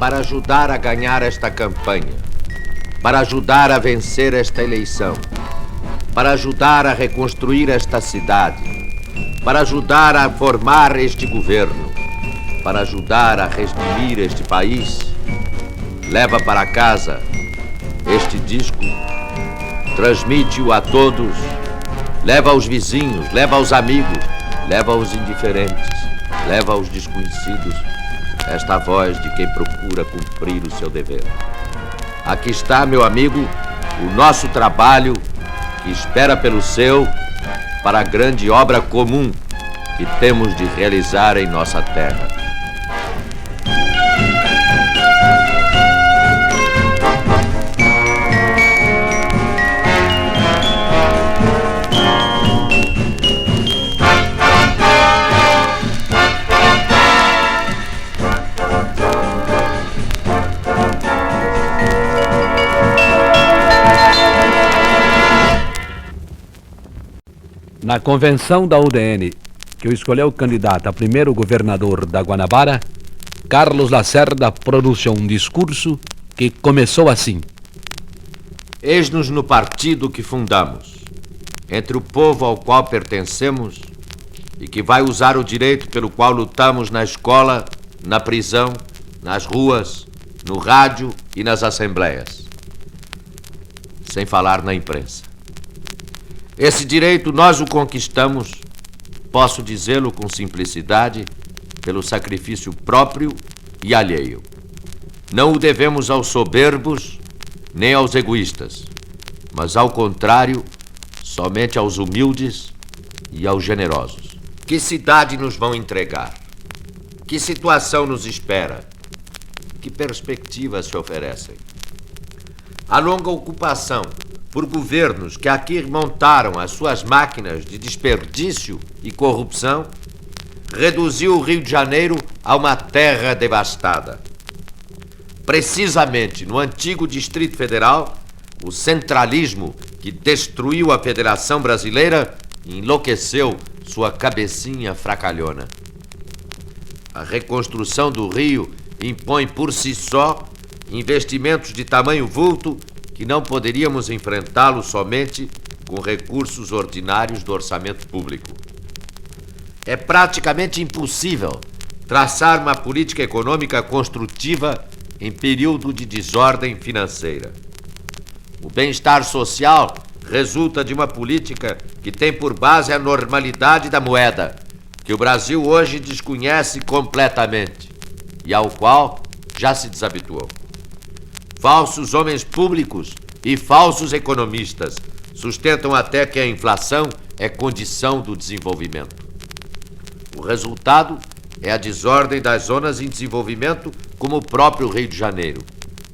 para ajudar a ganhar esta campanha, para ajudar a vencer esta eleição, para ajudar a reconstruir esta cidade, para ajudar a formar este governo, para ajudar a redimir este país, leva para casa este disco, transmite-o a todos, leva aos vizinhos, leva aos amigos, leva aos indiferentes, leva aos desconhecidos, esta voz de quem procura cumprir o seu dever. Aqui está, meu amigo, o nosso trabalho que espera pelo seu para a grande obra comum que temos de realizar em nossa terra. Na convenção da UDN, que o escolheu candidato a primeiro governador da Guanabara, Carlos Lacerda pronunciou um discurso que começou assim: Eis-nos no partido que fundamos, entre o povo ao qual pertencemos e que vai usar o direito pelo qual lutamos na escola, na prisão, nas ruas, no rádio e nas assembleias. Sem falar na imprensa. Esse direito nós o conquistamos, posso dizê-lo com simplicidade, pelo sacrifício próprio e alheio. Não o devemos aos soberbos nem aos egoístas, mas ao contrário, somente aos humildes e aos generosos. Que cidade nos vão entregar? Que situação nos espera? Que perspectivas se oferecem? A longa ocupação por governos que aqui montaram as suas máquinas de desperdício e corrupção, reduziu o Rio de Janeiro a uma terra devastada. Precisamente no antigo Distrito Federal, o centralismo que destruiu a Federação Brasileira enlouqueceu sua cabecinha fracalhona. A reconstrução do Rio impõe por si só investimentos de tamanho vulto que não poderíamos enfrentá-lo somente com recursos ordinários do orçamento público. É praticamente impossível traçar uma política econômica construtiva em período de desordem financeira. O bem-estar social resulta de uma política que tem por base a normalidade da moeda, que o Brasil hoje desconhece completamente e ao qual já se desabituou. Falsos homens públicos e falsos economistas sustentam até que a inflação é condição do desenvolvimento. O resultado é a desordem das zonas em desenvolvimento, como o próprio Rio de Janeiro,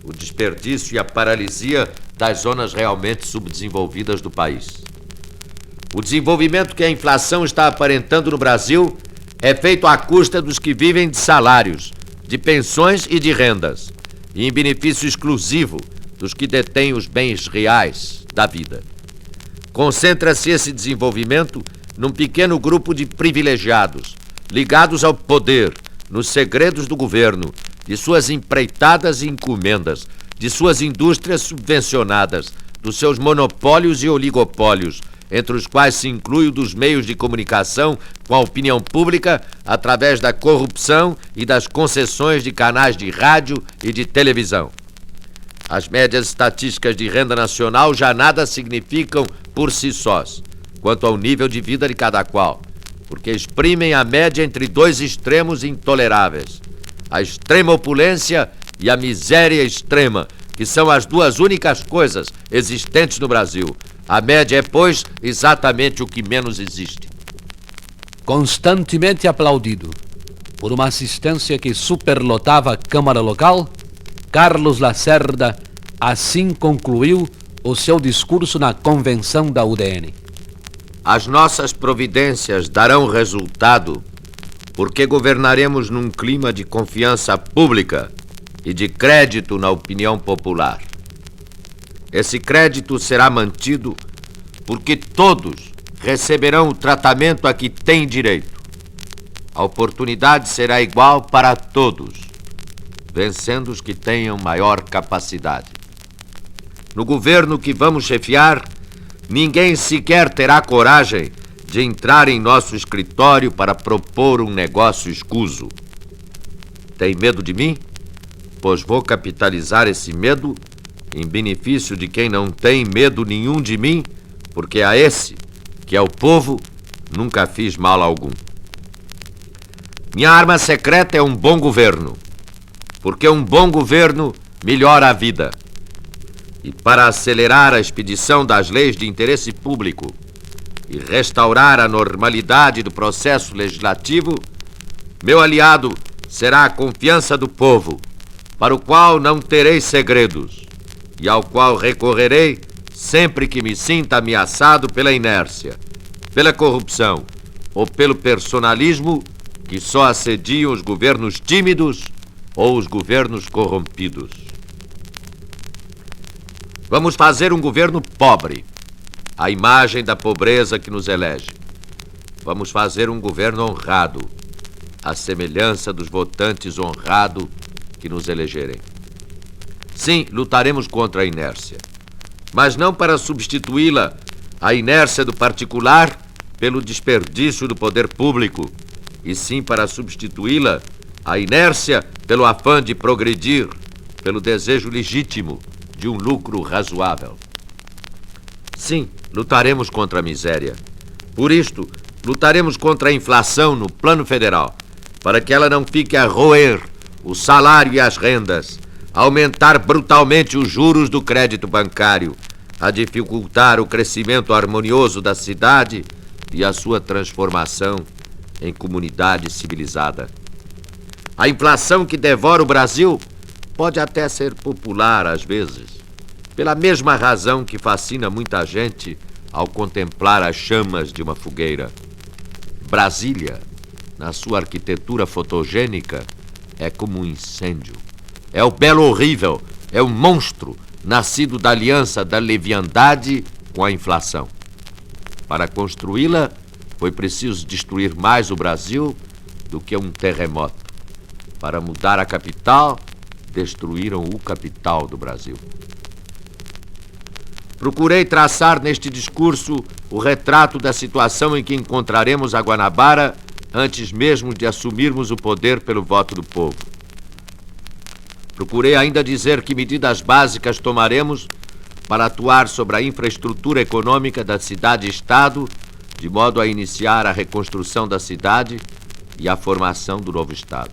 o desperdício e a paralisia das zonas realmente subdesenvolvidas do país. O desenvolvimento que a inflação está aparentando no Brasil é feito à custa dos que vivem de salários, de pensões e de rendas, e em benefício exclusivo dos que detêm os bens reais da vida. Concentra-se esse desenvolvimento num pequeno grupo de privilegiados, ligados ao poder, nos segredos do governo, de suas empreitadas e encomendas, de suas indústrias subvencionadas, dos seus monopólios e oligopólios, entre os quais se inclui o dos meios de comunicação com a opinião pública através da corrupção e das concessões de canais de rádio e de televisão. As médias estatísticas de renda nacional já nada significam por si sós, quanto ao nível de vida de cada qual, porque exprimem a média entre dois extremos intoleráveis, a extrema opulência e a miséria extrema, que são as duas únicas coisas existentes no Brasil. A média é, pois, exatamente o que menos existe. Constantemente aplaudido por uma assistência que superlotava a Câmara Local, Carlos Lacerda assim concluiu o seu discurso na convenção da UDN. As nossas providências darão resultado porque governaremos num clima de confiança pública e de crédito na opinião popular. Esse crédito será mantido porque todos receberão o tratamento a que têm direito. A oportunidade será igual para todos. vencendo os que tenham maior capacidade. No governo que vamos chefiar, ninguém sequer terá coragem de entrar em nosso escritório para propor um negócio escuso. Tem medo de mim? Pois vou capitalizar esse medo em benefício de quem não tem medo nenhum de mim, porque a esse, que é o povo, nunca fiz mal algum. Minha arma secreta é um bom governo, porque um bom governo melhora a vida. E para acelerar a expedição das leis de interesse público e restaurar a normalidade do processo legislativo, meu aliado será a confiança do povo, para o qual não terei segredos e ao qual recorrerei sempre que me sinta ameaçado pela inércia, pela corrupção ou pelo personalismo que só assediam os governos tímidos ou os governos corrompidos. Vamos fazer um governo pobre, a imagem da pobreza que nos elege. Vamos fazer um governo honrado, a semelhança dos votantes honrados que nos elegerem. Sim, lutaremos contra a inércia, mas não para substituí-la, a inércia do particular, pelo desperdício do poder público, e sim para substituí-la, a inércia, pelo afã de progredir, pelo desejo legítimo de um lucro razoável. Sim, lutaremos contra a miséria. Por isto, lutaremos contra a inflação no plano federal, para que ela não fique a roer o salário e as rendas, a aumentar brutalmente os juros do crédito bancário, a dificultar o crescimento harmonioso da cidade e a sua transformação em comunidade civilizada. A inflação que devora o Brasil pode até ser popular às vezes, pela mesma razão que fascina muita gente ao contemplar as chamas de uma fogueira. Brasília, na sua arquitetura fotogênica, é como um incêndio. É o belo horrível, é um monstro nascido da aliança da leviandade com a inflação. Para construí-la, foi preciso destruir mais o Brasil do que um terremoto. Para mudar a capital, destruíram o capital do Brasil. Procurei traçar neste discurso o retrato da situação em que encontraremos a Guanabara antes mesmo de assumirmos o poder pelo voto do povo. Procurei ainda dizer que medidas básicas tomaremos para atuar sobre a infraestrutura econômica da cidade-estado, de modo a iniciar a reconstrução da cidade e a formação do novo estado.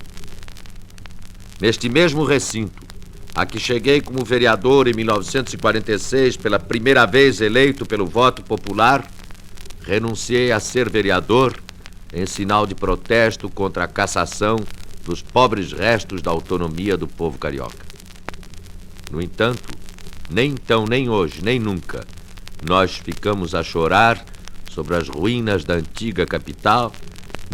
Neste mesmo recinto, a que cheguei como vereador em 1946, pela primeira vez eleito pelo voto popular, renunciei a ser vereador em sinal de protesto contra a cassação dos pobres restos da autonomia do povo carioca. No entanto, nem então, nem hoje, nem nunca, nós ficamos a chorar sobre as ruínas da antiga capital,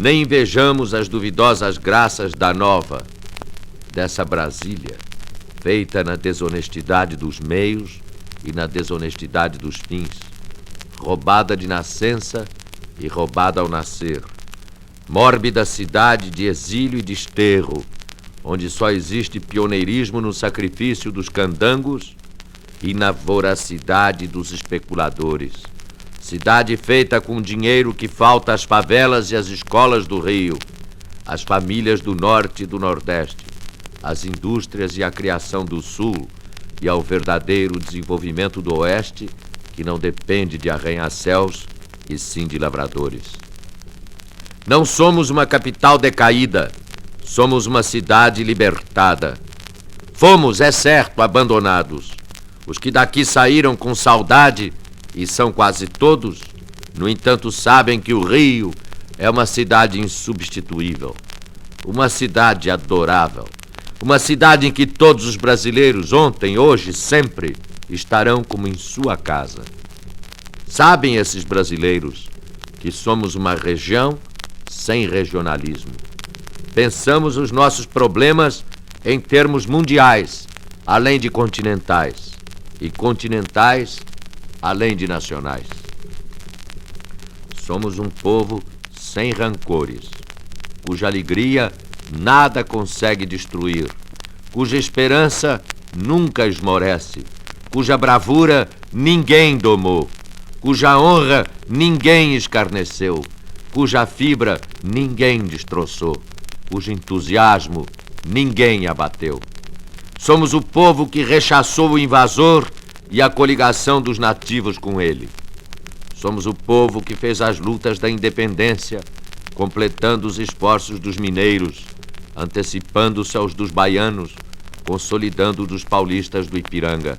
nem invejamos as duvidosas graças da nova, dessa Brasília, feita na desonestidade dos meios e na desonestidade dos fins, roubada de nascença e roubada ao nascer, mórbida cidade de exílio e desterro, onde só existe pioneirismo no sacrifício dos candangos e na voracidade dos especuladores. Cidade feita com dinheiro que falta às favelas e às escolas do Rio, às famílias do Norte e do Nordeste, às indústrias e à criação do Sul e ao verdadeiro desenvolvimento do Oeste, que não depende de arranha-céus e sim de lavradores. Não somos uma capital decaída, somos uma cidade libertada. Fomos, é certo, abandonados. Os que daqui saíram com saudade, e são quase todos, no entanto sabem que o Rio é uma cidade insubstituível, uma cidade adorável, uma cidade em que todos os brasileiros, ontem, hoje, sempre, estarão como em sua casa. Sabem esses brasileiros que somos uma região sem regionalismo. Pensamos os nossos problemas em termos mundiais, além de continentais, e continentais, além de nacionais. Somos um povo sem rancores, cuja alegria nada consegue destruir, cuja esperança nunca esmorece, cuja bravura ninguém domou, cuja honra ninguém escarneceu, cuja fibra ninguém destroçou, cujo entusiasmo ninguém abateu. Somos o povo que rechaçou o invasor e a coligação dos nativos com ele. Somos o povo que fez as lutas da independência, completando os esforços dos mineiros, antecipando-se aos dos baianos, consolidando dos paulistas do Ipiranga.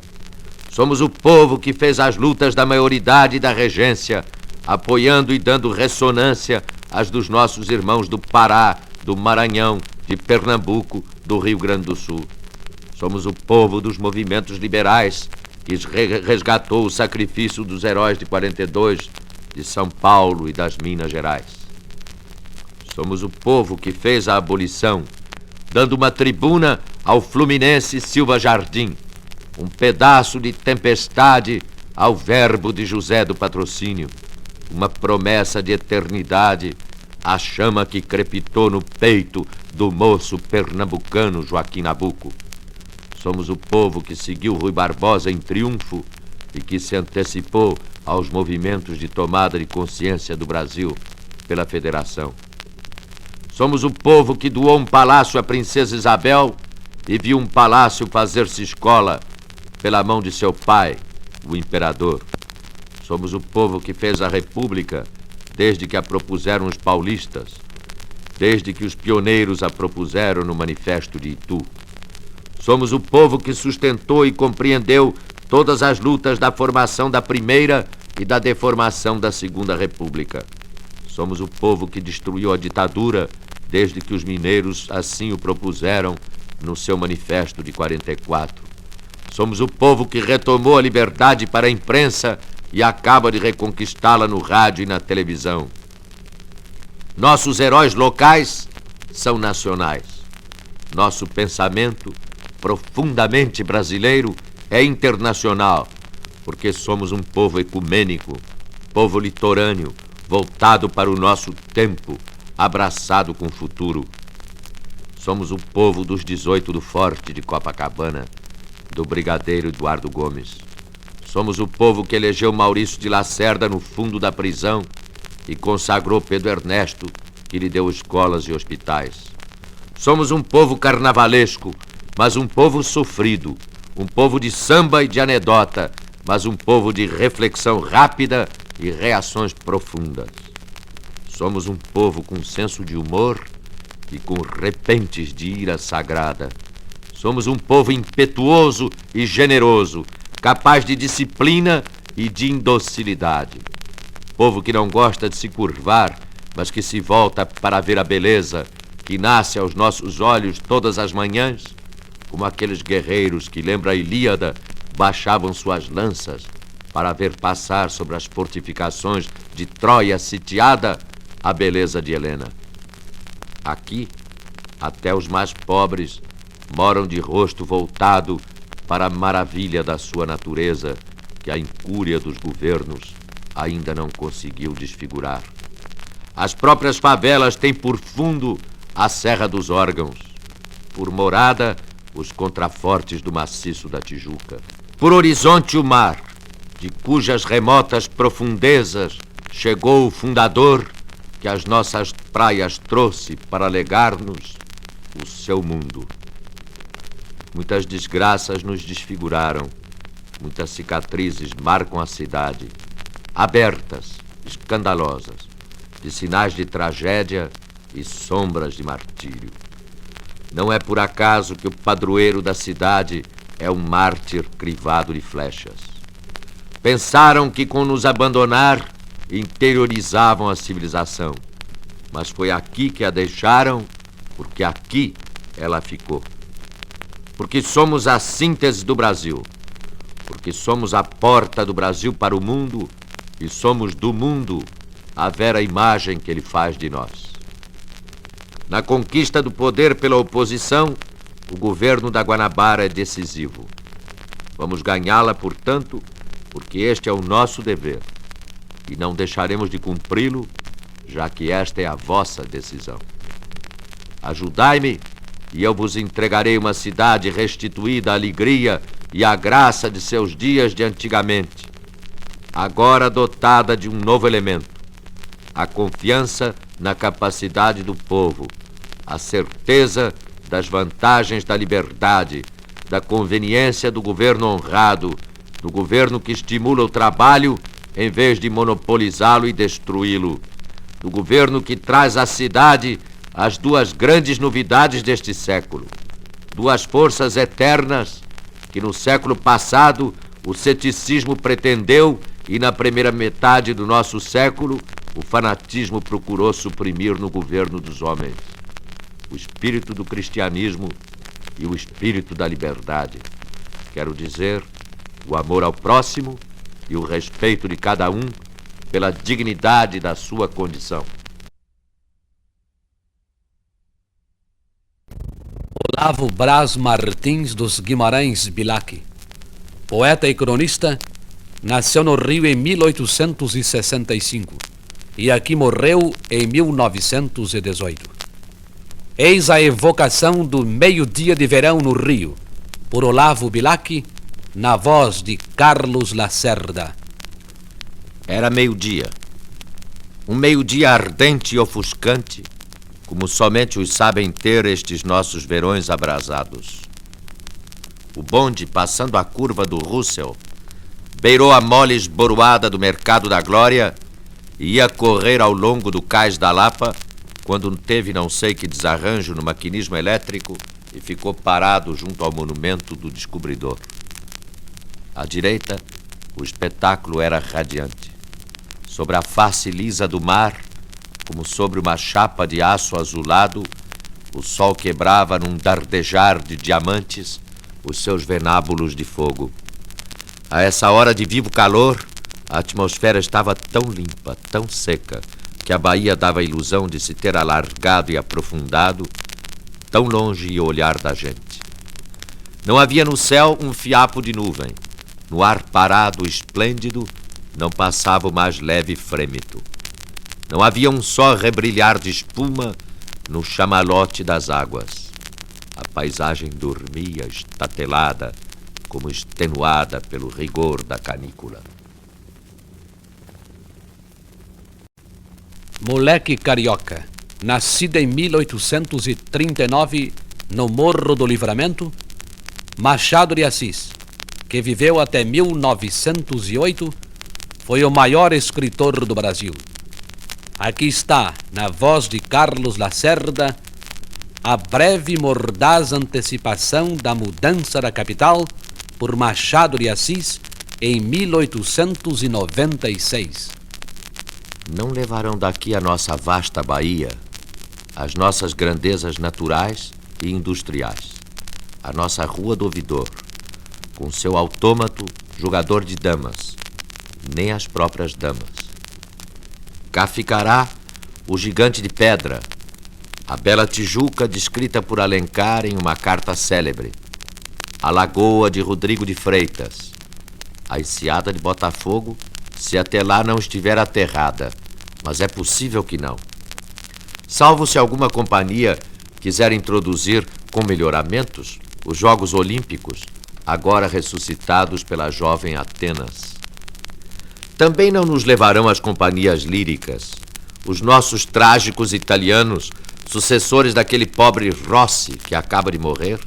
Somos o povo que fez as lutas da maioridade e da regência, apoiando e dando ressonância às dos nossos irmãos do Pará, do Maranhão, de Pernambuco, do Rio Grande do Sul. Somos o povo dos movimentos liberais, que resgatou o sacrifício dos heróis de 42, de São Paulo e das Minas Gerais. Somos o povo que fez a abolição, dando uma tribuna ao fluminense Silva Jardim, um pedaço de tempestade ao verbo de José do Patrocínio, uma promessa de eternidade à chama que crepitou no peito do moço pernambucano Joaquim Nabuco. Somos o povo que seguiu Rui Barbosa em triunfo e que se antecipou aos movimentos de tomada de consciência do Brasil pela Federação. Somos o povo que doou um palácio à princesa Isabel e viu um palácio fazer-se escola pela mão de seu pai, o imperador. Somos o povo que fez a República desde que a propuseram os paulistas, desde que os pioneiros a propuseram no Manifesto de Itu. Somos o povo que sustentou e compreendeu todas as lutas da formação da Primeira e da deformação da Segunda República. Somos o povo que destruiu a ditadura desde que os mineiros assim o propuseram no seu Manifesto de 44. Somos o povo que retomou a liberdade para a imprensa e acaba de reconquistá-la no rádio e na televisão. Nossos heróis locais são nacionais. Nosso pensamento, profundamente brasileiro, é internacional, porque somos um povo ecumênico, povo litorâneo, voltado para o nosso tempo, abraçado com o futuro. Somos o povo dos 18 do Forte de Copacabana, do brigadeiro Eduardo Gomes. Somos o povo que elegeu Maurício de Lacerda no fundo da prisão e consagrou Pedro Ernesto, que lhe deu escolas e hospitais. Somos um povo carnavalesco, mas um povo sofrido, um povo de samba e de anedota, mas um povo de reflexão rápida e reações profundas. Somos um povo com senso de humor e com repentes de ira sagrada. Somos um povo impetuoso e generoso, capaz de disciplina e de indocilidade. Povo que não gosta de se curvar, mas que se volta para ver a beleza que nasce aos nossos olhos todas as manhãs, como aqueles guerreiros que, lembra a Ilíada, baixavam suas lanças para ver passar sobre as fortificações de Troia sitiada a beleza de Helena. Aqui, até os mais pobres moram de rosto voltado para a maravilha da sua natureza, que a incúria dos governos ainda não conseguiu desfigurar. As próprias favelas têm por fundo a Serra dos Órgãos, por morada os contrafortes do maciço da Tijuca, por horizonte o mar, de cujas remotas profundezas chegou o fundador que as nossas praias trouxe para legar-nos o seu mundo. Muitas desgraças nos desfiguraram, muitas cicatrizes marcam a cidade, abertas, escandalosas, de sinais de tragédia e sombras de martírio. Não é por acaso que o padroeiro da cidade é um mártir crivado de flechas. Pensaram que com nos abandonar interiorizavam a civilização, mas foi aqui que a deixaram, porque aqui ela ficou. Porque somos a síntese do Brasil, porque somos a porta do Brasil para o mundo e somos do mundo a vera imagem que ele faz de nós. Na conquista do poder pela oposição, o governo da Guanabara é decisivo. Vamos ganhá-la, portanto, porque este é o nosso dever, e não deixaremos de cumpri-lo, já que esta é a vossa decisão. Ajudai-me e eu vos entregarei uma cidade restituída à alegria e à graça de seus dias de antigamente, agora dotada de um novo elemento: a confiança na capacidade do povo, a certeza das vantagens da liberdade, da conveniência do governo honrado, do governo que estimula o trabalho em vez de monopolizá-lo e destruí-lo, do governo que traz à cidade as duas grandes novidades deste século, duas forças eternas que no século passado o ceticismo pretendeu e na primeira metade do nosso século o fanatismo procurou suprimir no governo dos homens: o espírito do cristianismo e o espírito da liberdade. Quero dizer, o amor ao próximo e o respeito de cada um pela dignidade da sua condição. Olavo Braz Martins dos Guimarães Bilac, poeta e cronista, nasceu no Rio em 1865 e aqui morreu em 1918. Eis a evocação do meio-dia de verão no Rio, por Olavo Bilac, na voz de Carlos Lacerda. Era meio-dia. Um meio-dia ardente e ofuscante, como somente os sabem ter estes nossos verões abrasados. O bonde, passando a curva do Russell, beirou a mole esboroada do Mercado da Glória e ia correr ao longo do Cais da Lapa, quando teve não sei que desarranjo no maquinismo elétrico e ficou parado junto ao monumento do descobridor. À direita, o espetáculo era radiante. Sobre a face lisa do mar, como sobre uma chapa de aço azulado, o sol quebrava num dardejar de diamantes os seus venábulos de fogo. A essa hora de vivo calor, a atmosfera estava tão limpa, tão seca, que a baía dava a ilusão de se ter alargado e aprofundado, tão longe ia o olhar da gente. Não havia no céu um fiapo de nuvem. No ar parado, esplêndido, não passava o mais leve frêmito. Não havia um só rebrilhar de espuma no chamalote das águas. A paisagem dormia estatelada, como extenuada pelo rigor da canícula. Moleque carioca, nascido em 1839 no Morro do Livramento, Machado de Assis, que viveu até 1908, foi o maior escritor do Brasil. Aqui está, na voz de Carlos Lacerda, a breve e mordaz antecipação da mudança da capital por Machado de Assis em 1896. Não levarão daqui a nossa vasta Bahia, as nossas grandezas naturais e industriais, a nossa Rua do Ouvidor, com seu autômato jogador de damas, nem as próprias damas. Cá ficará o Gigante de Pedra, a bela Tijuca descrita por Alencar em uma carta célebre, a Lagoa de Rodrigo de Freitas, a Enseada de Botafogo, se até lá não estiver aterrada, mas é possível que não. Salvo se alguma companhia quiser introduzir com melhoramentos os Jogos Olímpicos, agora ressuscitados pela jovem Atenas. Também não nos levarão as companhias líricas, os nossos trágicos italianos, sucessores daquele pobre Rossi que acaba de morrer,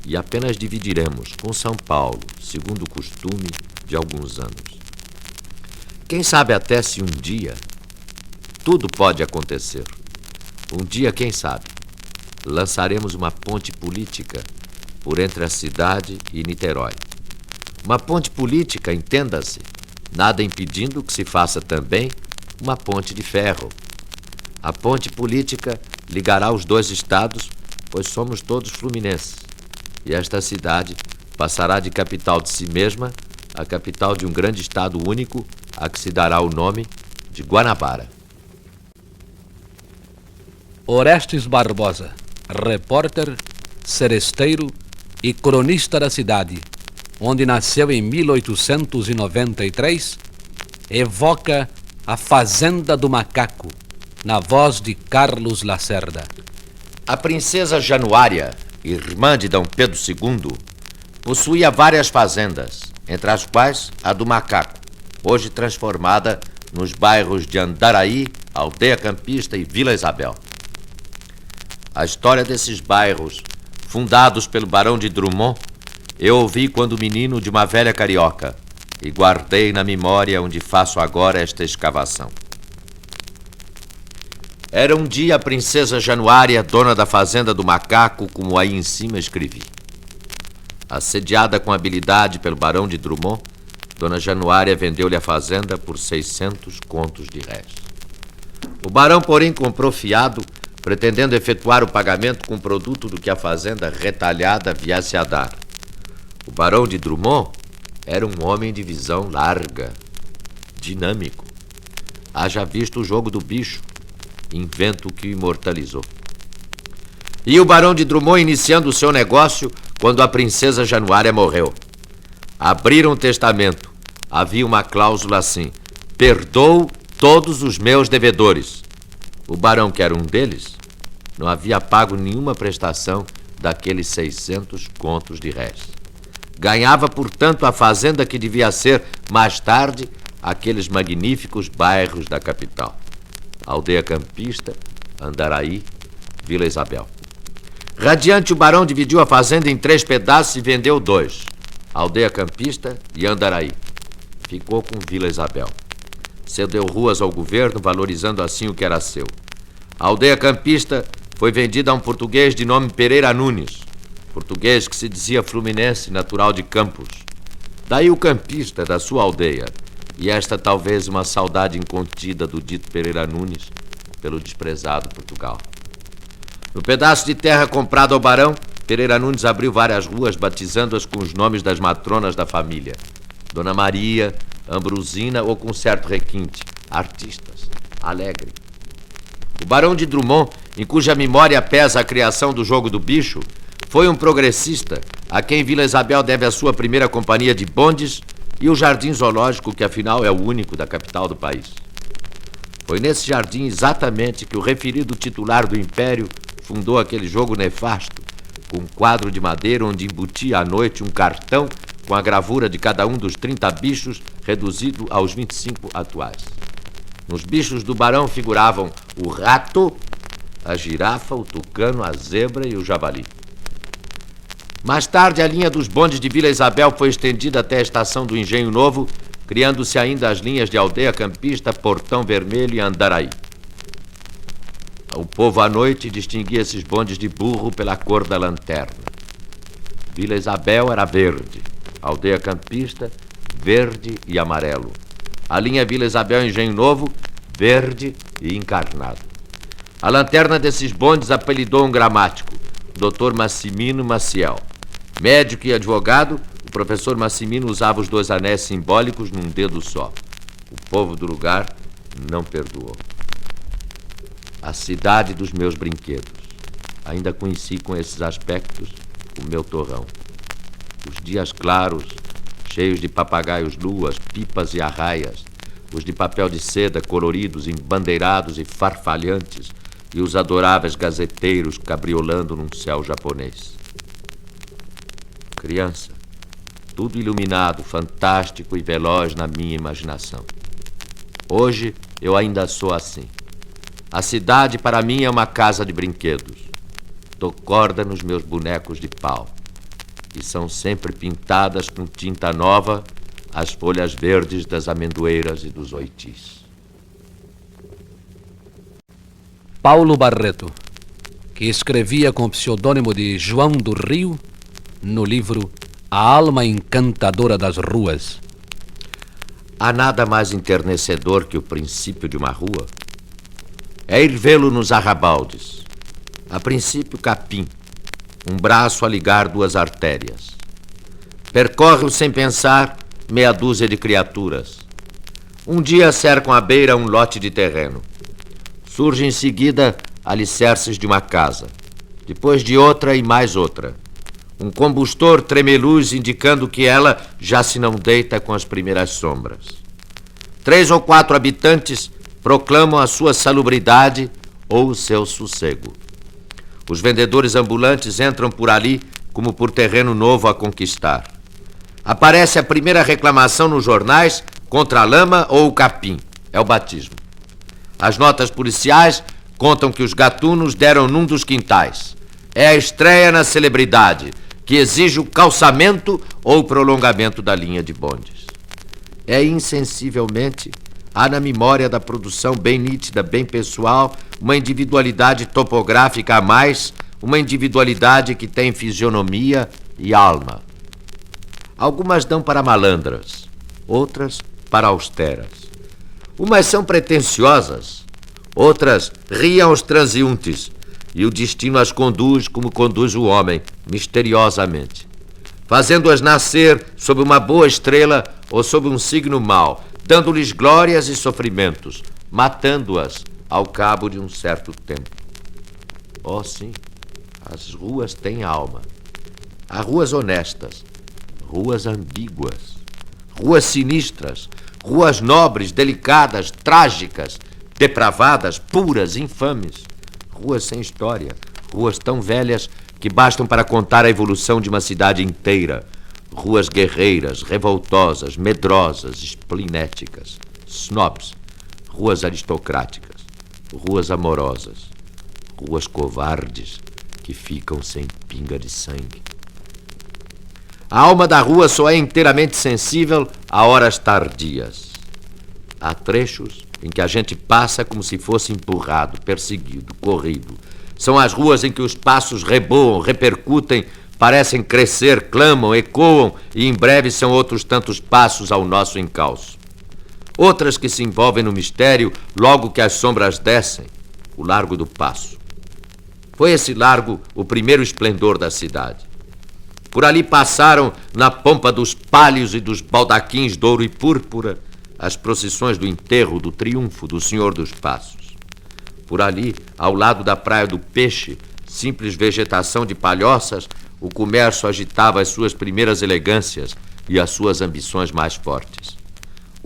e apenas dividiremos com São Paulo, segundo o costume de alguns anos. Quem sabe até se um dia, tudo pode acontecer. Um dia, quem sabe, lançaremos uma ponte política por entre a cidade e Niterói. Uma ponte política, entenda-se, nada impedindo que se faça também uma ponte de ferro. A ponte política ligará os dois estados, pois somos todos fluminenses, e esta cidade passará de capital de si mesma a capital de um grande estado único, a que se dará o nome de Guanabara. Orestes Barbosa, repórter, seresteiro e cronista da cidade, onde nasceu em 1893, evoca a Fazenda do Macaco, na voz de Carlos Lacerda. A princesa Januária, irmã de D. Pedro II, possuía várias fazendas, entre as quais a do Macaco, hoje transformada nos bairros de Andaraí, Aldeia Campista e Vila Isabel. A história desses bairros, fundados pelo Barão de Drummond, eu ouvi quando menino de uma velha carioca e guardei na memória onde faço agora esta escavação. Era um dia a princesa Januária, dona da fazenda do Macaco, como aí em cima escrevi. Assediada com habilidade pelo Barão de Drummond, Dona Januária vendeu-lhe a fazenda por 600 contos de réis. O barão, porém, comprou fiado, pretendendo efetuar o pagamento com o produto do que a fazenda retalhada viesse a dar. O Barão de Drummond era um homem de visão larga, dinâmico. Haja visto o jogo do bicho, invento que o imortalizou. E o Barão de Drummond iniciando o seu negócio quando a princesa Januária morreu. Abriram o testamento. Havia uma cláusula assim: perdoo todos os meus devedores. O barão, que era um deles, não havia pago nenhuma prestação daqueles 600 contos de réis. Ganhava, portanto, a fazenda que devia ser, mais tarde, aqueles magníficos bairros da capital: Aldeia Campista, Andaraí, Vila Isabel. Radiante, o barão dividiu a fazenda em 3 pedaços e vendeu 2, Aldeia Campista e Andaraí. Ficou com Vila Isabel. Cedeu ruas ao governo, valorizando assim o que era seu. A Aldeia Campista foi vendida a um português de nome Pereira Nunes, português que se dizia fluminense, natural de Campos. Daí o campista da sua aldeia, e esta talvez uma saudade incontida do dito Pereira Nunes pelo desprezado Portugal. No pedaço de terra comprado ao barão, Pereira Nunes abriu várias ruas, batizando-as com os nomes das matronas da família: Dona Maria, Ambrosina ou, com certo requinte, artistas, Alegre. O Barão de Drummond, em cuja memória pesa a criação do jogo do bicho, foi um progressista a quem Vila Isabel deve a sua primeira companhia de bondes e o jardim zoológico, que afinal é o único da capital do país. Foi nesse jardim exatamente que o referido titular do Império fundou aquele jogo nefasto, com um quadro de madeira onde embutia à noite um cartão com a gravura de cada um dos 30 bichos, reduzido aos 25 atuais. Nos bichos do barão figuravam o rato, a girafa, o tucano, a zebra e o javali. Mais tarde, a linha dos bondes de Vila Isabel foi estendida até a estação do Engenho Novo, criando-se ainda as linhas de Aldeia Campista, Portão Vermelho e Andaraí. O povo à noite distinguia esses bondes de burro pela cor da lanterna. Vila Isabel era verde, Aldeia Campista, verde e amarelo. A linha Vila Isabel Engenho Novo, verde e encarnado. A lanterna desses bondes apelidou um gramático, Dr. Massimino Maciel. Médico e advogado, o professor Massimino usava os 2 anéis simbólicos num dedo só. O povo do lugar não perdoou. A cidade dos meus brinquedos. Ainda conheci com esses aspectos o meu torrão. Os dias claros, cheios de papagaios-luas, pipas e arraias, os de papel de seda coloridos, embandeirados e farfalhantes, e os adoráveis gazeteiros cabriolando num céu japonês. Criança, tudo iluminado, fantástico e veloz na minha imaginação. Hoje eu ainda sou assim. A cidade para mim é uma casa de brinquedos. Dou corda nos meus bonecos de pau, e são sempre pintadas com tinta nova as folhas verdes das amendoeiras e dos oitis. Paulo Barreto, que escrevia com o pseudônimo de João do Rio no livro A Alma Encantadora das Ruas. Há nada mais enternecedor que o princípio de uma rua. É ir vê-lo nos arrabaldes. A princípio, capim, um braço a ligar 2 artérias. Percorre-o sem pensar meia dúzia de criaturas. Um dia cercam à beira um lote de terreno. Surge em seguida alicerces de uma casa, depois de outra e mais outra. Um combustor tremeluz indicando que ela já se não deita com as primeiras sombras. 3 ou 4 habitantes proclamam a sua salubridade ou o seu sossego. Os vendedores ambulantes entram por ali como por terreno novo a conquistar. Aparece a primeira reclamação nos jornais contra a lama ou o capim. É o batismo. As notas policiais contam que os gatunos deram num dos quintais. É a estreia na celebridade, que exige o calçamento ou o prolongamento da linha de bondes. É insensivelmente, há na memória da produção bem nítida, bem pessoal, uma individualidade topográfica a mais, uma individualidade que tem fisionomia e alma. Algumas dão para malandras, outras para austeras. Umas são pretensiosas, outras riam os transeuntes, e o destino as conduz como conduz o homem, misteriosamente, fazendo-as nascer sob uma boa estrela ou sob um signo mau, dando-lhes glórias e sofrimentos, matando-as ao cabo de um certo tempo. Oh, sim, as ruas têm alma. Há ruas honestas, ruas ambíguas, ruas sinistras, ruas nobres, delicadas, trágicas, depravadas, puras, infames, ruas sem história, ruas tão velhas que bastam para contar a evolução de uma cidade inteira, ruas guerreiras, revoltosas, medrosas, esplinéticas, snobs, ruas aristocráticas, ruas amorosas, ruas covardes que ficam sem pinga de sangue. A alma da rua só é inteiramente sensível a horas tardias. Há trechos em que a gente passa como se fosse empurrado, perseguido, corrido. São as ruas em que os passos reboam, repercutem, parecem crescer, clamam, ecoam, e em breve são outros tantos passos ao nosso encalço. Outras que se envolvem no mistério logo que as sombras descem, o Largo do Paço. Foi esse largo o primeiro esplendor da cidade. Por ali passaram, na pompa dos pálios e dos baldaquins de ouro e púrpura, as procissões do enterro, do triunfo do Senhor dos Passos. Por ali, ao lado da Praia do Peixe, simples vegetação de palhoças, o comércio agitava as suas primeiras elegâncias e as suas ambições mais fortes.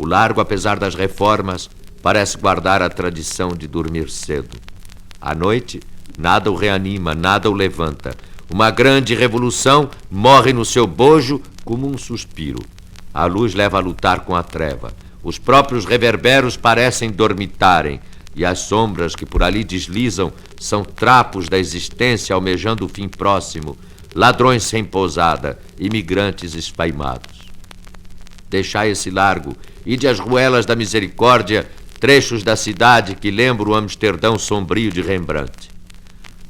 O largo, apesar das reformas, parece guardar a tradição de dormir cedo. À noite, nada o reanima, nada o levanta. Uma grande revolução morre no seu bojo como um suspiro. A luz leva a lutar com a treva. Os próprios reverberos parecem dormitarem, e as sombras que por ali deslizam são trapos da existência almejando o fim próximo, ladrões sem pousada, imigrantes espaimados. Deixai esse largo, ide às ruelas da misericórdia, trechos da cidade que lembram o Amsterdão sombrio de Rembrandt.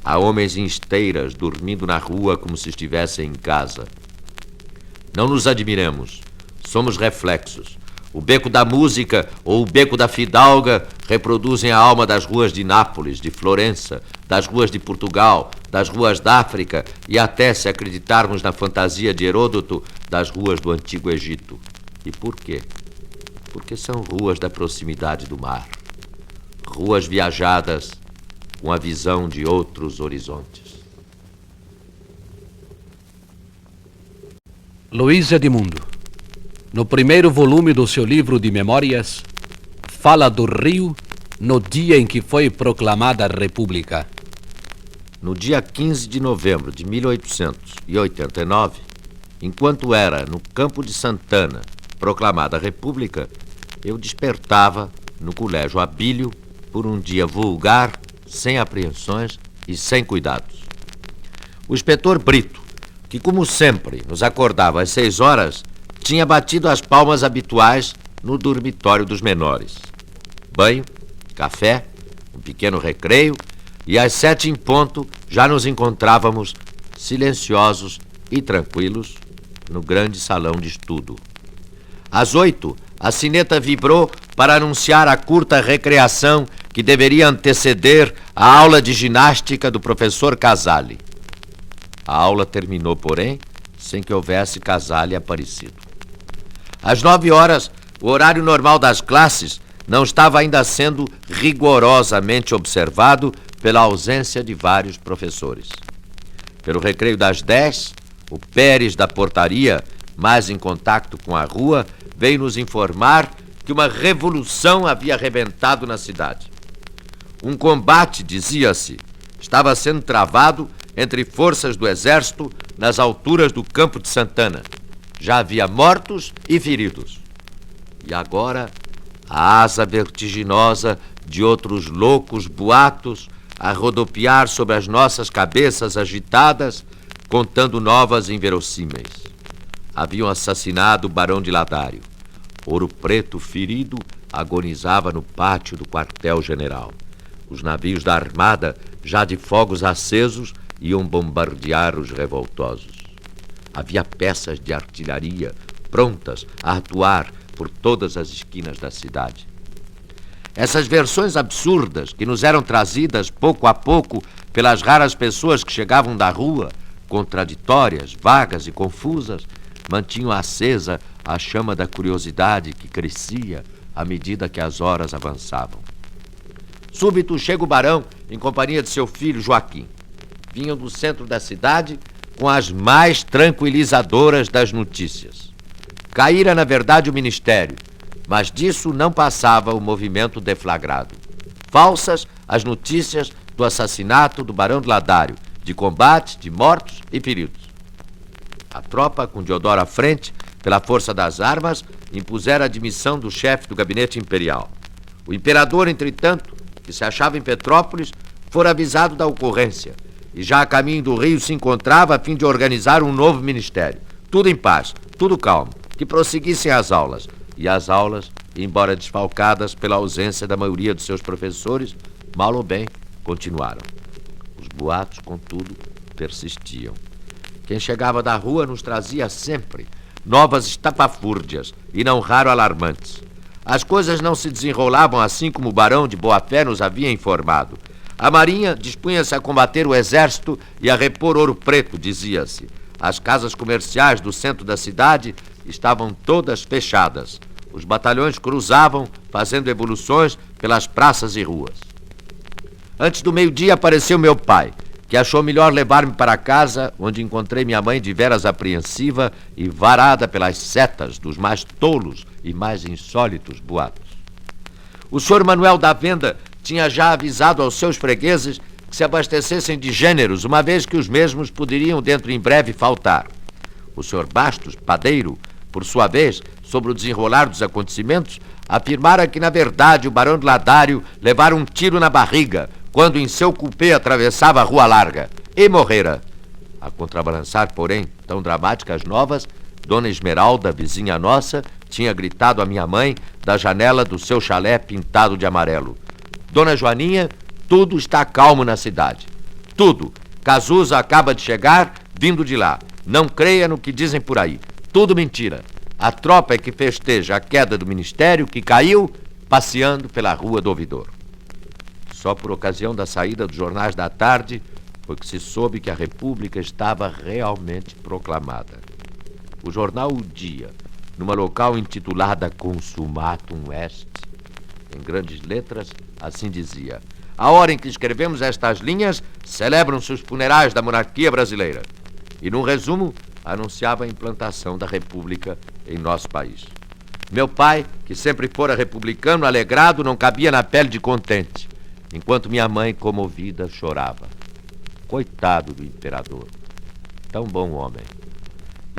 Há homens em esteiras dormindo na rua como se estivessem em casa. Não nos admiremos, somos reflexos. O beco da música ou o beco da fidalga reproduzem a alma das ruas de Nápoles, de Florença, das ruas de Portugal, das ruas da África e até, se acreditarmos na fantasia de Heródoto, das ruas do Antigo Egito. E por quê? Porque são ruas da proximidade do mar. Ruas viajadas com a visão de outros horizontes. Luiz Edmundo, no primeiro volume do seu livro de memórias, fala do Rio no dia em que foi proclamada a República. No dia 15 de novembro de 1889, enquanto era no Campo de Santana proclamada a República, eu despertava no Colégio Abílio por um dia vulgar, sem apreensões e sem cuidados. O inspetor Brito, que como sempre nos acordava às 6 horas, tinha batido as palmas habituais no dormitório dos menores. Banho, café, um pequeno recreio, e às 7 em ponto já nos encontrávamos silenciosos e tranquilos no grande salão de estudo. Às 8, a sineta vibrou para anunciar a curta recreação que deveria anteceder a aula de ginástica do professor Casale. A aula terminou, porém, sem que houvesse Casale aparecido. Às 9 horas, o horário normal das classes não estava ainda sendo rigorosamente observado pela ausência de vários professores. Pelo recreio das 10, o Pérez da portaria, mais em contato com a rua, veio nos informar que uma revolução havia arrebentado na cidade. Um combate, dizia-se, estava sendo travado entre forças do exército nas alturas do Campo de Santana. Já havia mortos e feridos. E agora, a asa vertiginosa de outros loucos boatos a rodopiar sobre as nossas cabeças agitadas, contando novas inverossímeis. Haviam assassinado o Barão de Ladário. Ouro Preto, ferido, agonizava no pátio do quartel-general. Os navios da armada, já de fogos acesos, iam bombardear os revoltosos. Havia peças de artilharia prontas a atuar por todas as esquinas da cidade. Essas versões absurdas que nos eram trazidas pouco a pouco pelas raras pessoas que chegavam da rua, contraditórias, vagas e confusas, mantinham acesa a chama da curiosidade que crescia à medida que as horas avançavam. Súbito chega o barão em companhia de seu filho Joaquim. Vinham do centro da cidade com as mais tranquilizadoras das notícias. Caíra, na verdade, o ministério, mas disso não passava o movimento deflagrado. Falsas as notícias do assassinato do Barão de Ladário, de combate, de mortos e feridos. A tropa, com Deodoro à frente, pela força das armas, impusera a admissão do chefe do gabinete imperial. O imperador, entretanto, que se achava em Petrópolis, fora avisado da ocorrência e já a caminho do Rio se encontrava a fim de organizar um novo ministério. Tudo em paz, tudo calmo, que prosseguissem as aulas. E as aulas, embora desfalcadas pela ausência da maioria dos seus professores, mal ou bem, continuaram. Os boatos, contudo, persistiam. Quem chegava da rua nos trazia sempre novas estapafúrdias e não raro alarmantes. As coisas não se desenrolavam assim como o barão de Boa-Fé nos havia informado. A marinha dispunha-se a combater o exército e a repor Ouro Preto, dizia-se. As casas comerciais do centro da cidade estavam todas fechadas. Os batalhões cruzavam, fazendo evoluções pelas praças e ruas. Antes do meio-dia apareceu meu pai, que achou melhor levar-me para casa, onde encontrei minha mãe de veras apreensiva e varada pelas setas dos mais tolos e mais insólitos boatos. O senhor Manuel da Venda tinha já avisado aos seus fregueses que se abastecessem de gêneros, uma vez que os mesmos poderiam dentro em breve faltar. O senhor Bastos, padeiro, por sua vez, sobre o desenrolar dos acontecimentos, afirmara que, na verdade, o Barão de Ladário levara um tiro na barriga quando em seu cupê atravessava a Rua Larga e morrera. A contrabalançar, porém, tão dramáticas novas, Dona Esmeralda, vizinha nossa, tinha gritado à minha mãe da janela do seu chalé pintado de amarelo: Dona Joaninha, tudo está calmo na cidade. Tudo. Cazuza acaba de chegar, vindo de lá. Não creia no que dizem por aí. Tudo mentira. A tropa é que festeja a queda do ministério que caiu passeando pela Rua do Ouvidor. Só por ocasião da saída dos jornais da tarde foi que se soube que a República estava realmente proclamada. O jornal O Dia, numa local intitulada Consumatum Est, em grandes letras, assim dizia: a hora em que escrevemos estas linhas, celebram-se os funerais da monarquia brasileira. E, num resumo, anunciava a implantação da República em nosso país. Meu pai, que sempre fora republicano, alegrado, não cabia na pele de contente, enquanto minha mãe, comovida, chorava. Coitado do imperador, tão bom homem.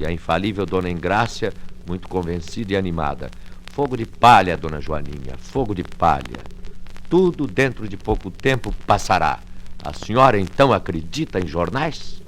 E a infalível Dona Engrácia, muito convencida e animada: fogo de palha, Dona Joaninha, fogo de palha. Tudo dentro de pouco tempo passará. A senhora então acredita em jornais?